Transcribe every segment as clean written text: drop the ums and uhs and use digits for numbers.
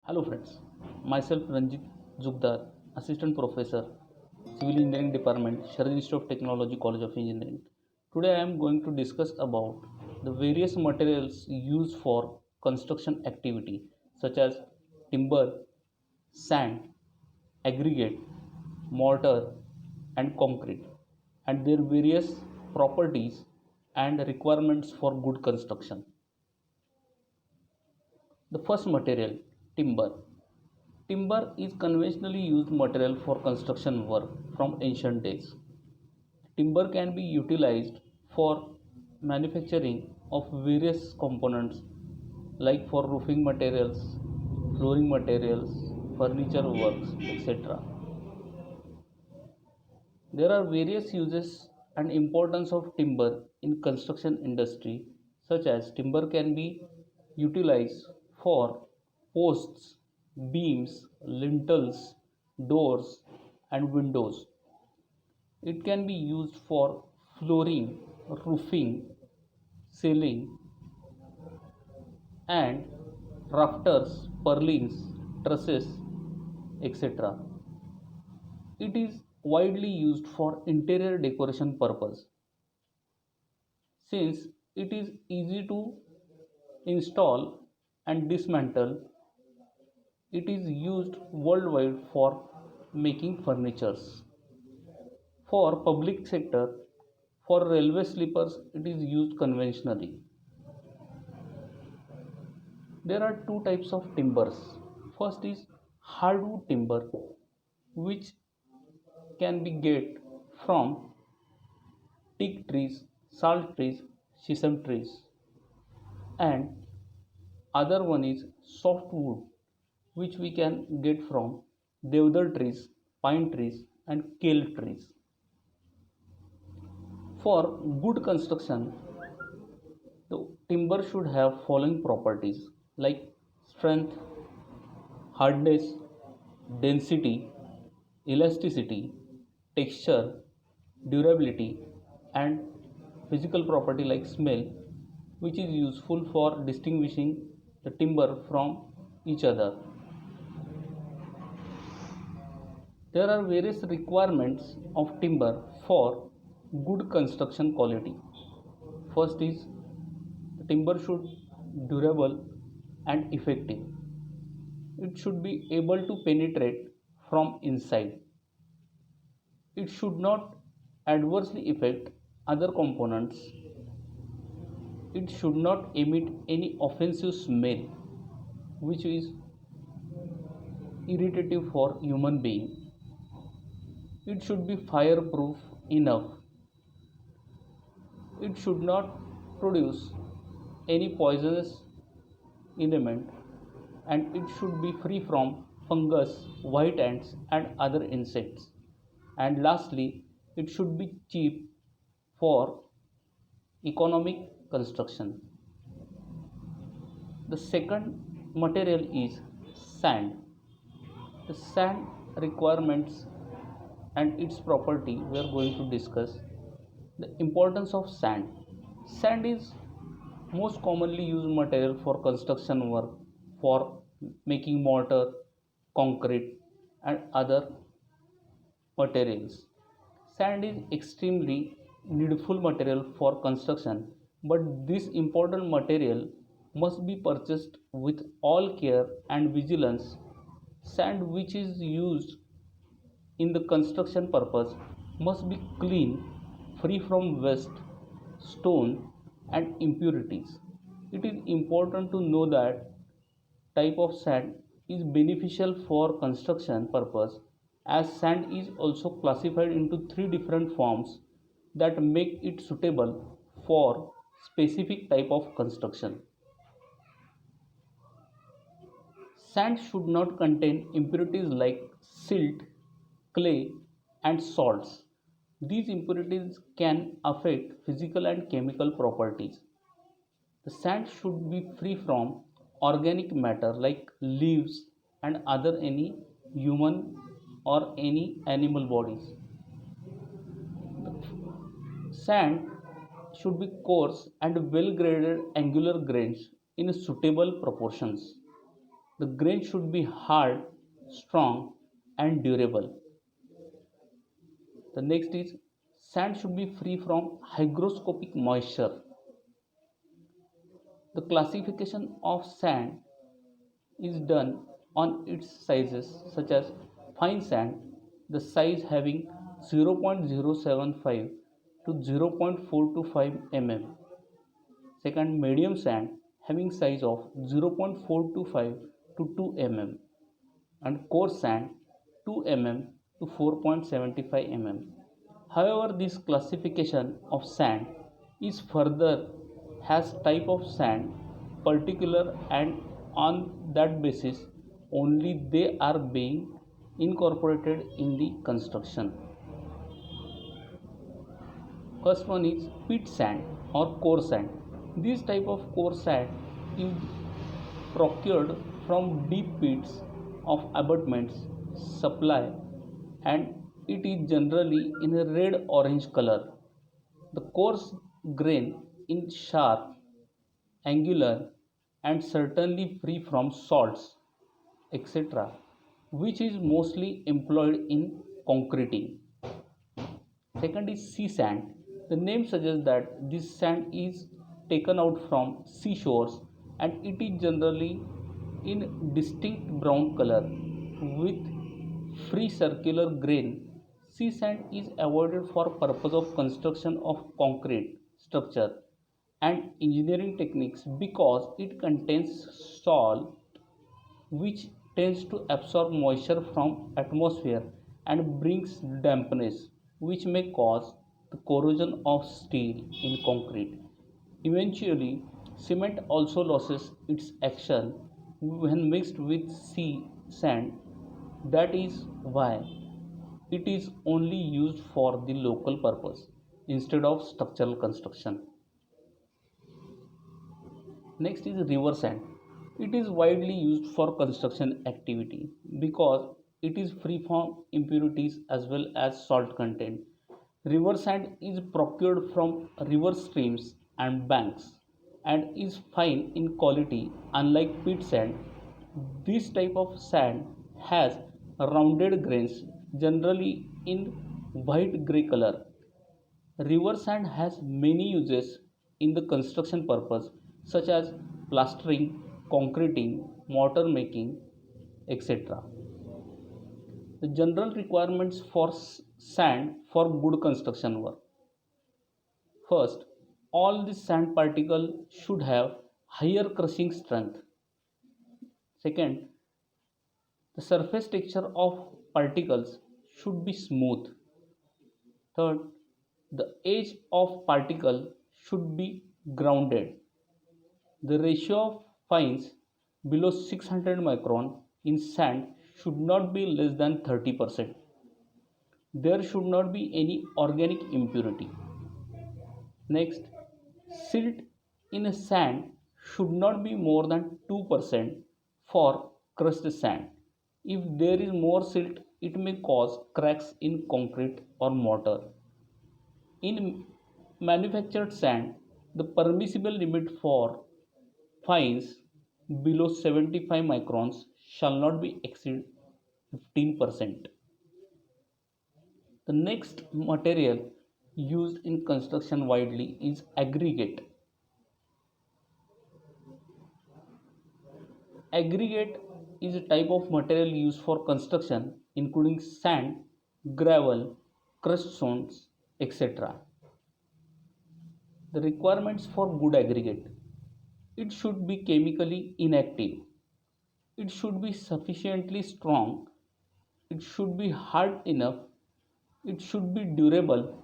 Hello friends, myself Ranjit Zugdar, Assistant Professor, Civil Engineering Department, Sharad Institute of Technology, College of Engineering. Today I am going to discuss about the various materials used for construction activity such as timber, sand, aggregate, mortar and concrete and their various properties and requirements for good construction. The first material, timber. Timber is conventionally used material for construction work from ancient days. Timber can be utilized for manufacturing of various components like for roofing materials, flooring materials, furniture works, etc. There are various uses and importance of timber in construction industry such as timber can be utilized for posts, beams, lintels, doors and windows. It can be used for flooring, roofing, ceiling and rafters, purlins, trusses, etc. It is widely used for interior decoration purpose. Since it is easy to install and dismantle, it is used worldwide for making furnitures. For public sector, for railway sleepers, it is used conventionally. There are two types of timbers. First is hardwood timber, which can be get from teak trees, salt trees, sesame trees, and other one is softwood, which we can get from deodar trees, pine trees, and kale trees. For good construction, the timber should have following properties like strength, hardness, density, elasticity, texture, durability, and physical property like smell, which is useful for distinguishing the timber from each other. There are various requirements of timber for good construction quality. First is the timber should durable and effective. It should be able to penetrate from inside. It should not adversely affect other components. It should not emit any offensive smell which is irritative for human being. It should be fireproof enough. It should not produce any poisonous element and it should be free from fungus, white ants and other insects. And lastly, it should be cheap for economic construction. The second material is sand. The sand requirements and its property we are going to discuss. The importance of sand. Sand is most commonly used material for construction work for making mortar, concrete and other materials. Sand is extremely needful material for construction, but this important material must be purchased with all care and vigilance. Sand which is used in the construction purpose must be clean, free from waste, stone and impurities. It is important to know that type of sand is beneficial for construction purpose as sand is also classified into three different forms that make it suitable for specific type of construction. Sand should not contain impurities like silt, clay, and salts. These impurities can affect physical and chemical properties. The sand should be free from organic matter like leaves and other any human or any animal bodies. Sand should be coarse and well graded angular grains in suitable proportions. The grain should be hard, strong, and durable. The next is sand should be free from hygroscopic moisture. The classification of sand is done on its sizes, such as fine sand, the size having 0.075 to 0.425 mm. Second, medium sand having size of 0.425 to 2 mm, and coarse sand 2 mm to 4.75 mm. However, this classification of sand is further has type of sand particular, and on that basis only they are being incorporated in the construction. First one is pit sand or core sand. This type of core sand is procured from deep pits of abutments supply, and it is generally in a red orange color. The coarse grain is sharp, angular, and certainly free from salts, etc., which is mostly employed in concreting. Second is sea sand. The name suggests that this sand is taken out from seashores, and it is generally in distinct brown color with free circular grain. Sea sand is avoided for purpose of construction of concrete structure and engineering techniques because it contains salt, which tends to absorb moisture from atmosphere and brings dampness, which may cause the corrosion of steel in concrete. Eventually, cement also loses its action when mixed with sea sand. That is why it is only used for the local purpose instead of structural construction. Next is river sand. It is widely used for construction activity because it is free from impurities as well as salt content. River sand is procured from river streams and banks and is fine in quality. Unlike pit sand, this type of sand has rounded grains, generally in white gray color. River sand has many uses in the construction purpose, such as plastering, concreting, mortar making, etc. The general requirements for sand for good construction work. First, all the sand particles should have higher crushing strength. Second, the surface texture of particles should be smooth. Third, the edge of particle should be grounded. The ratio of fines below 600 micron in sand should not be less than 30%. There should not be any organic impurity. Next, silt in a sand should not be more than 2% for crushed sand. If there is more silt, it may cause cracks in concrete or mortar. In manufactured sand, the permissible limit for fines below 75 microns shall not be exceed 15%. The next material used in construction widely is aggregate. Aggregate is a type of material used for construction including sand, gravel, crushed stones, etc. The requirements for good aggregate. It should be chemically inactive. It should be sufficiently strong. It should be hard enough. It should be durable.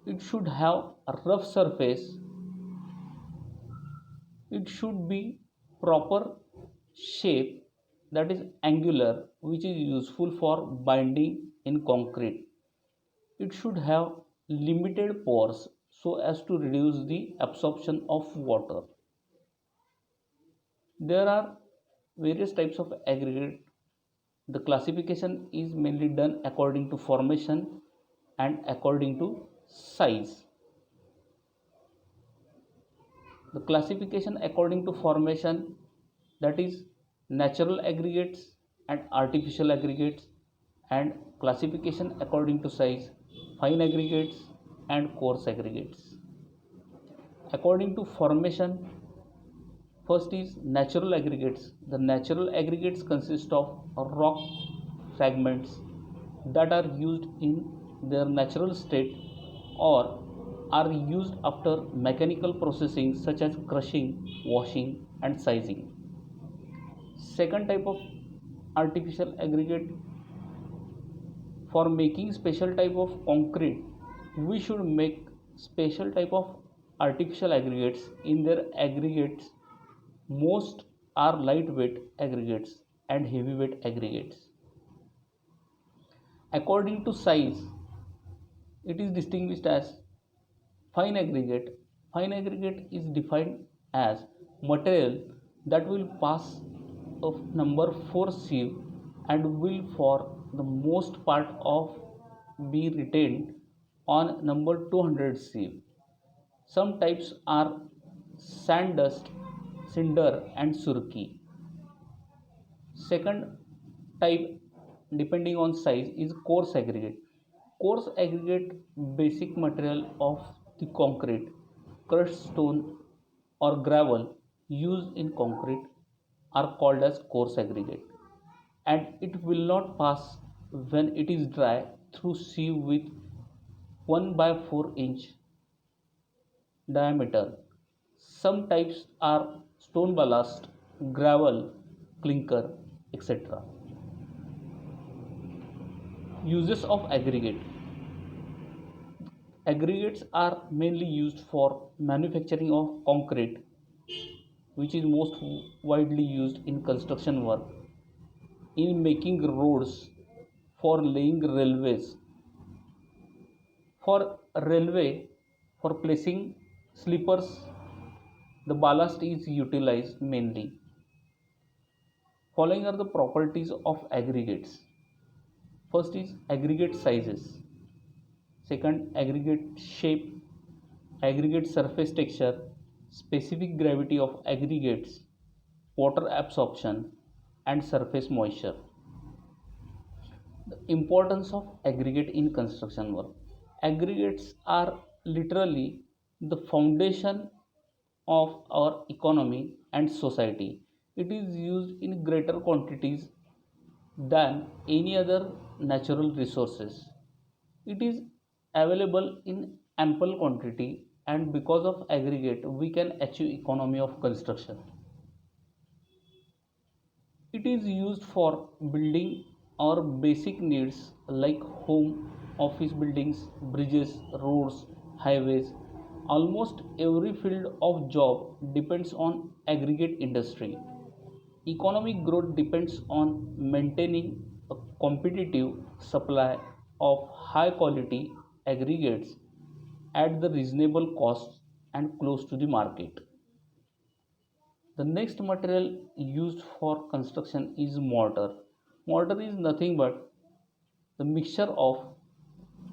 It should have a rough surface. It should be proper shape, that is angular, which is useful for binding in concrete. It should have limited pores so as to reduce the absorption of water. There are various types of aggregate. The classification is mainly done according to formation and according to size. The classification according to formation, that is natural aggregates and artificial aggregates, and classification according to size, fine aggregates and coarse aggregates. According to formation, first is natural aggregates. The natural aggregates consist of rock fragments that are used in their natural state or are used after mechanical processing such as crushing, washing and sizing. Second type of artificial aggregate, for making special type of concrete, we should make special type of artificial aggregates. In their aggregates, most are lightweight aggregates and heavyweight aggregates. According to size, it is distinguished as fine aggregate. Fine aggregate is defined as material that will pass of number 4 sieve and will for the most part of be retained on number 200 sieve. Some types are sand dust, cinder and surki. Second type, depending on size, is coarse aggregate. Coarse aggregate, basic material of the concrete, crushed stone or gravel used in concrete are called as coarse aggregate, and it will not pass when it is dry through sieve with 1 by 4 inch diameter. Some types are stone ballast, gravel, clinker, etc. Uses of aggregate. Aggregates are mainly used for manufacturing of concrete, which is most widely used in construction work, in making roads, for laying railways. For railway, for placing sleepers, the ballast is utilized mainly. Following are the properties of aggregates. First is aggregate sizes. Second, aggregate shape, aggregate surface texture, specific gravity of aggregates, water absorption, and surface moisture. The importance of aggregate in construction work. Aggregates are literally the foundation of our economy and society. It is used in greater quantities than any other natural resources. It is available in ample quantity, and because of aggregate we can achieve economy of construction. It is used for building our basic needs like home, office buildings, bridges, roads, highways. Almost every field of job depends on aggregate industry. Economic growth depends on maintaining a competitive supply of high quality aggregates at the reasonable cost and close to the market. The next material used for construction is mortar. Mortar is nothing but the mixture of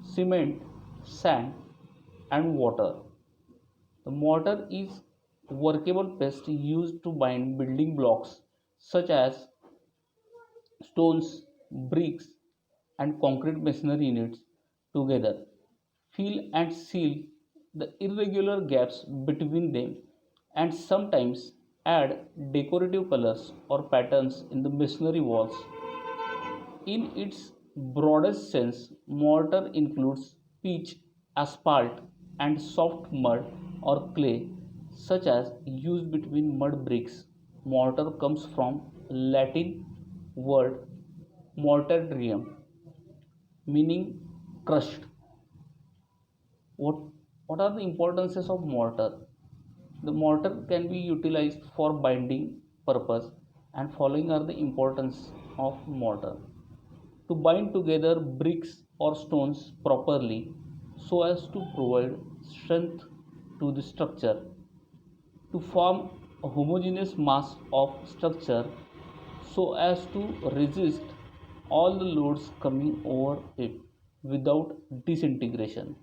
cement, sand, and water. The mortar is workable paste used to bind building blocks such as stones, bricks, and concrete masonry units together, fill and seal the irregular gaps between them, and sometimes add decorative colors or patterns in the masonry walls. In its broadest sense, mortar includes pitch, asphalt, and soft mud or clay, such as used between mud bricks. Mortar comes from Latin word mortarium, meaning crushed. What, what are the importances of mortar? The mortar can be utilized for binding purpose, and following are the importance of mortar: to bind together bricks or stones properly so as to provide strength to the structure, to form a homogeneous mass of structure so as to resist all the loads coming over it without disintegration,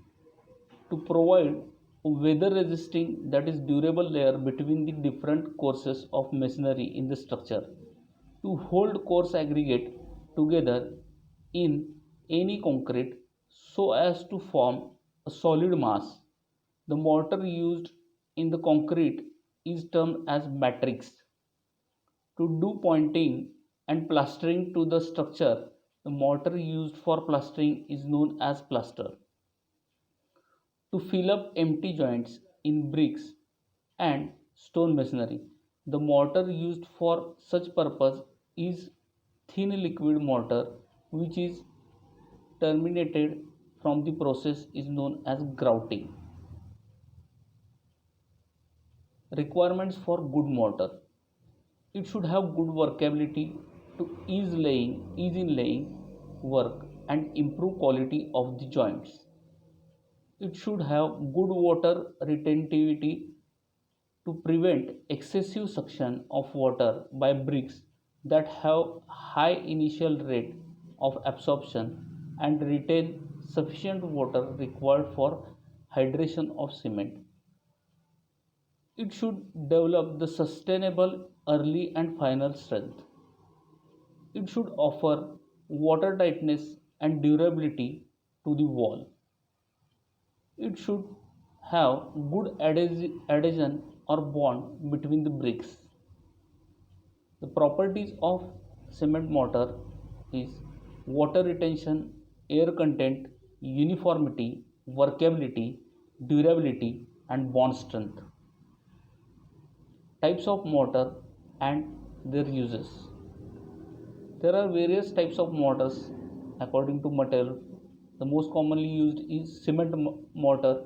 to provide a weather resisting, that is durable layer between the different courses of masonry in the structure, to hold coarse aggregate together in any concrete so as to form a solid mass. The mortar used in the concrete is termed as matrix. To do pointing and plastering to the structure, the mortar used for plastering is known as plaster. To fill up empty joints in bricks and stone masonry, the mortar used for such purpose is thin liquid mortar, which is terminated from the process is known as grouting. Requirements for good mortar: it should have good workability to ease in laying work and improve quality of the joints. It should have good water retentivity to prevent excessive suction of water by bricks that have high initial rate of absorption and retain sufficient water required for hydration of cement. It should develop the sustainable early and final strength. It should offer water tightness and durability to the wall. It should have good adhesion or bond between the bricks. The properties of cement mortar is water retention, air content, uniformity, workability, durability, and bond strength. Types of mortar and their uses. There are various types of mortars according to material. The most commonly used is cement mortar.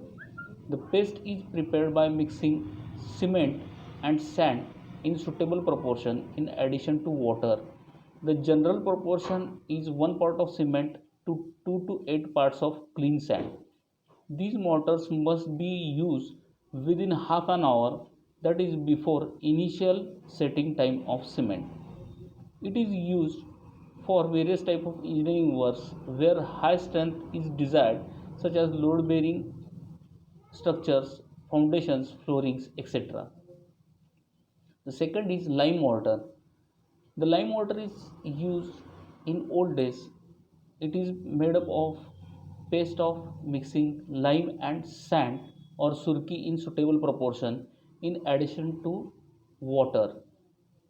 The paste is prepared by mixing cement and sand in suitable proportion in addition to water. The general proportion is 1 part of cement to 2 to 8 parts of clean sand. These mortars must be used within half an hour, that is before initial setting time of cement. It is used for various type of engineering works where high strength is desired, such as load bearing structures, foundations, floorings, etc. The second is lime mortar. The lime mortar is used in old days. It is made up of paste of mixing lime and sand or surki in suitable proportion in addition to water.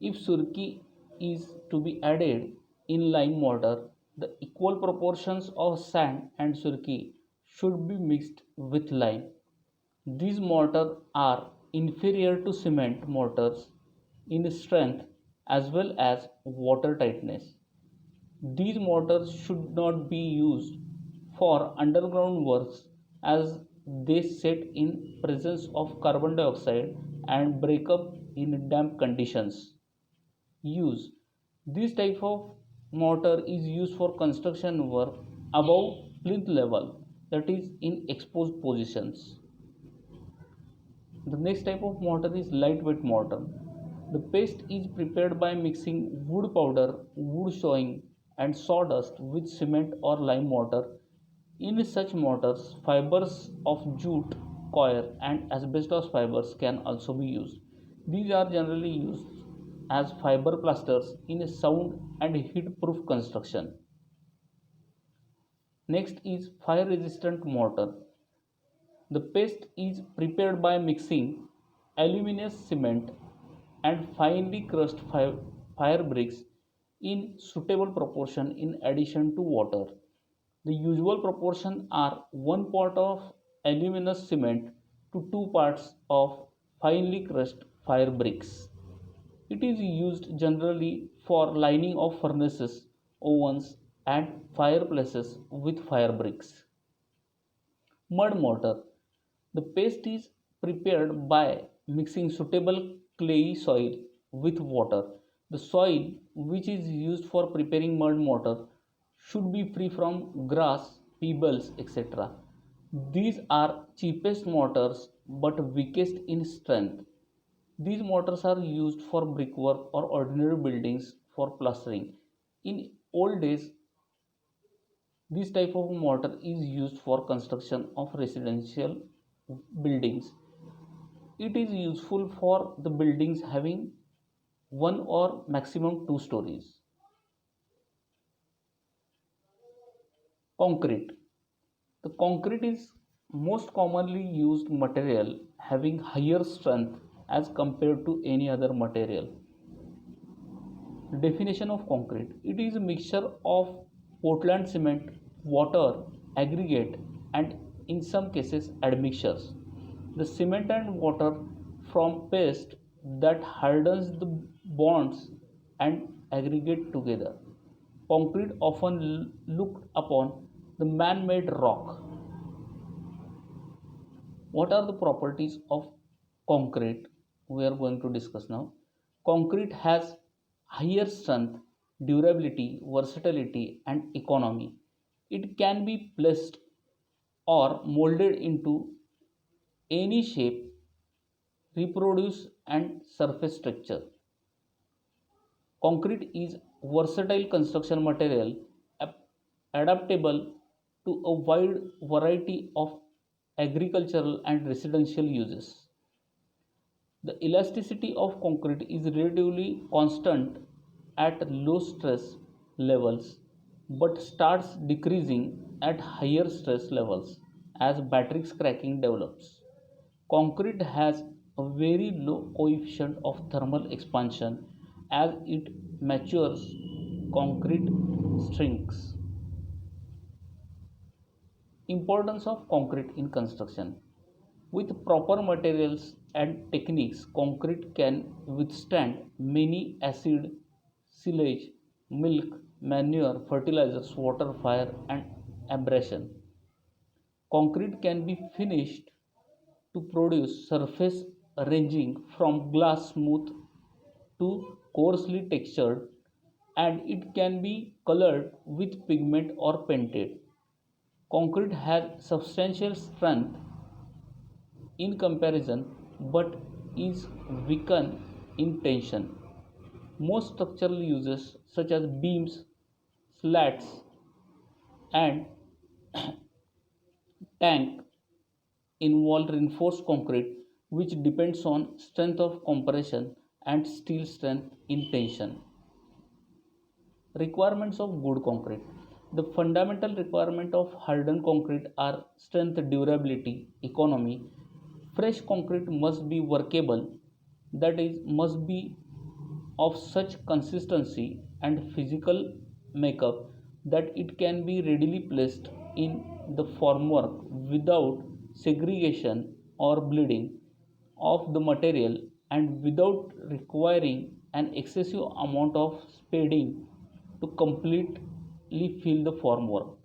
If surki is to be added in lime mortar, the equal proportions of sand and surki should be mixed with lime. These mortars are inferior to cement mortars in strength as well as water tightness. These mortars should not be used for underground works as they set in presence of carbon dioxide and break up in damp conditions. Use: this type of mortar is used for construction work above plinth level, that is in exposed positions. The next type of mortar is lightweight mortar. The paste is prepared by mixing wood powder, wood showing, and sawdust with cement or lime mortar. In such mortars, fibers of jute, coir, and asbestos fibers can also be used. These are generally used as fiber plasters in a sound and heat proof construction. Next is fire resistant mortar. The paste is prepared by mixing aluminous cement and finely crushed fire bricks in suitable proportion in addition to water. The usual proportion are 1 part of aluminous cement to 2 parts of finely crushed fire bricks. It is used generally for lining of furnaces, ovens, and fireplaces with fire bricks. Mud mortar. The paste is prepared by mixing suitable clayey soil with water. The soil which is used for preparing mud mortar should be free from grass, pebbles, etc. These are cheapest mortars but weakest in strength. These mortars are used for brickwork or ordinary buildings for plastering. In old days, this type of mortar is used for construction of residential buildings. It is useful for the buildings having one or maximum two stories. Concrete. The concrete is most commonly used material having higher strength as compared to any other material. Definition of concrete: it is a mixture of Portland cement, water, aggregate, and in some cases admixtures. The cement and water from paste that hardens the bonds and aggregate together. Concrete often looked upon the man-made rock. What are the properties of concrete? We are going to discuss now. Concrete has higher strength, durability, versatility, and economy. It can be placed or molded into any shape, reproduce, and surface structure. Concrete is versatile construction material adaptable to a wide variety of agricultural and residential uses. The elasticity of concrete is relatively constant at low stress levels but starts decreasing at higher stress levels as battery cracking develops. Concrete has a very low coefficient of thermal expansion as it matures. Concrete shrinks. Importance of concrete in construction. With proper materials and techniques, concrete can withstand many acid, sillage, milk, manure, fertilizers, water, fire, and abrasion. Concrete can be finished to produce surface ranging from glass smooth to coarsely textured, and it can be colored with pigment or painted. Concrete has substantial strength in comparison but is weakened in tension. Most structural uses such as beams, slats, and tank involve reinforced concrete which depends on strength of compression and steel strength in tension. Requirements of good concrete. The fundamental requirement of hardened concrete are strength, durability, economy. Fresh concrete must be workable, that is, must be of such consistency and physical makeup that it can be readily placed in the formwork without segregation or bleeding of the material and without requiring an excessive amount of spading to completely fill the formwork.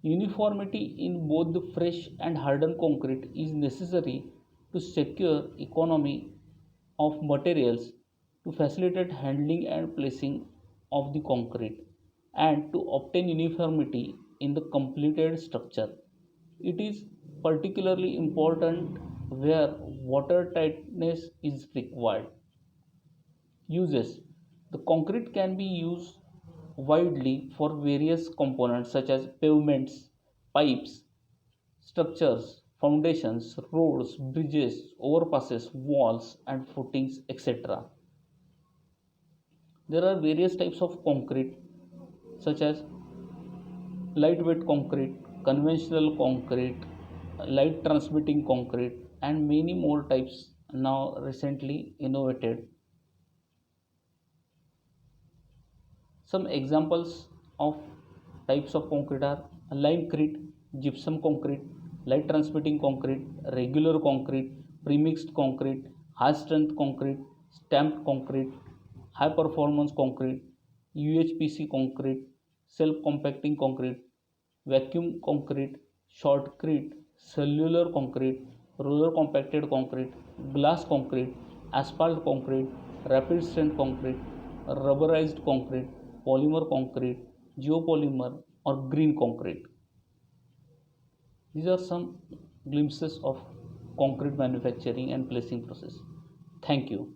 Uniformity in both the fresh and hardened concrete is necessary to secure economy of materials, to facilitate handling and placing of the concrete, and to obtain uniformity in the completed structure. It is particularly important where water tightness is required. Uses: the concrete can be used widely for various components such as pavements, pipes, structures, foundations, roads, bridges, overpasses, walls, and footings, etc. There are various types of concrete such as lightweight concrete, conventional concrete, light transmitting concrete, and many more types now recently innovated. Some examples of types of concrete are limecrete, gypsum concrete, light transmitting concrete, regular concrete, premixed concrete, high strength concrete, stamped concrete, high performance concrete, UHPC concrete, self compacting concrete, vacuum concrete, shotcrete, cellular concrete, roller compacted concrete, glass concrete, asphalt concrete, rapid strength concrete, rubberized concrete, polymer concrete, geopolymer, or green concrete. These are some glimpses of concrete manufacturing and placing process. Thank you.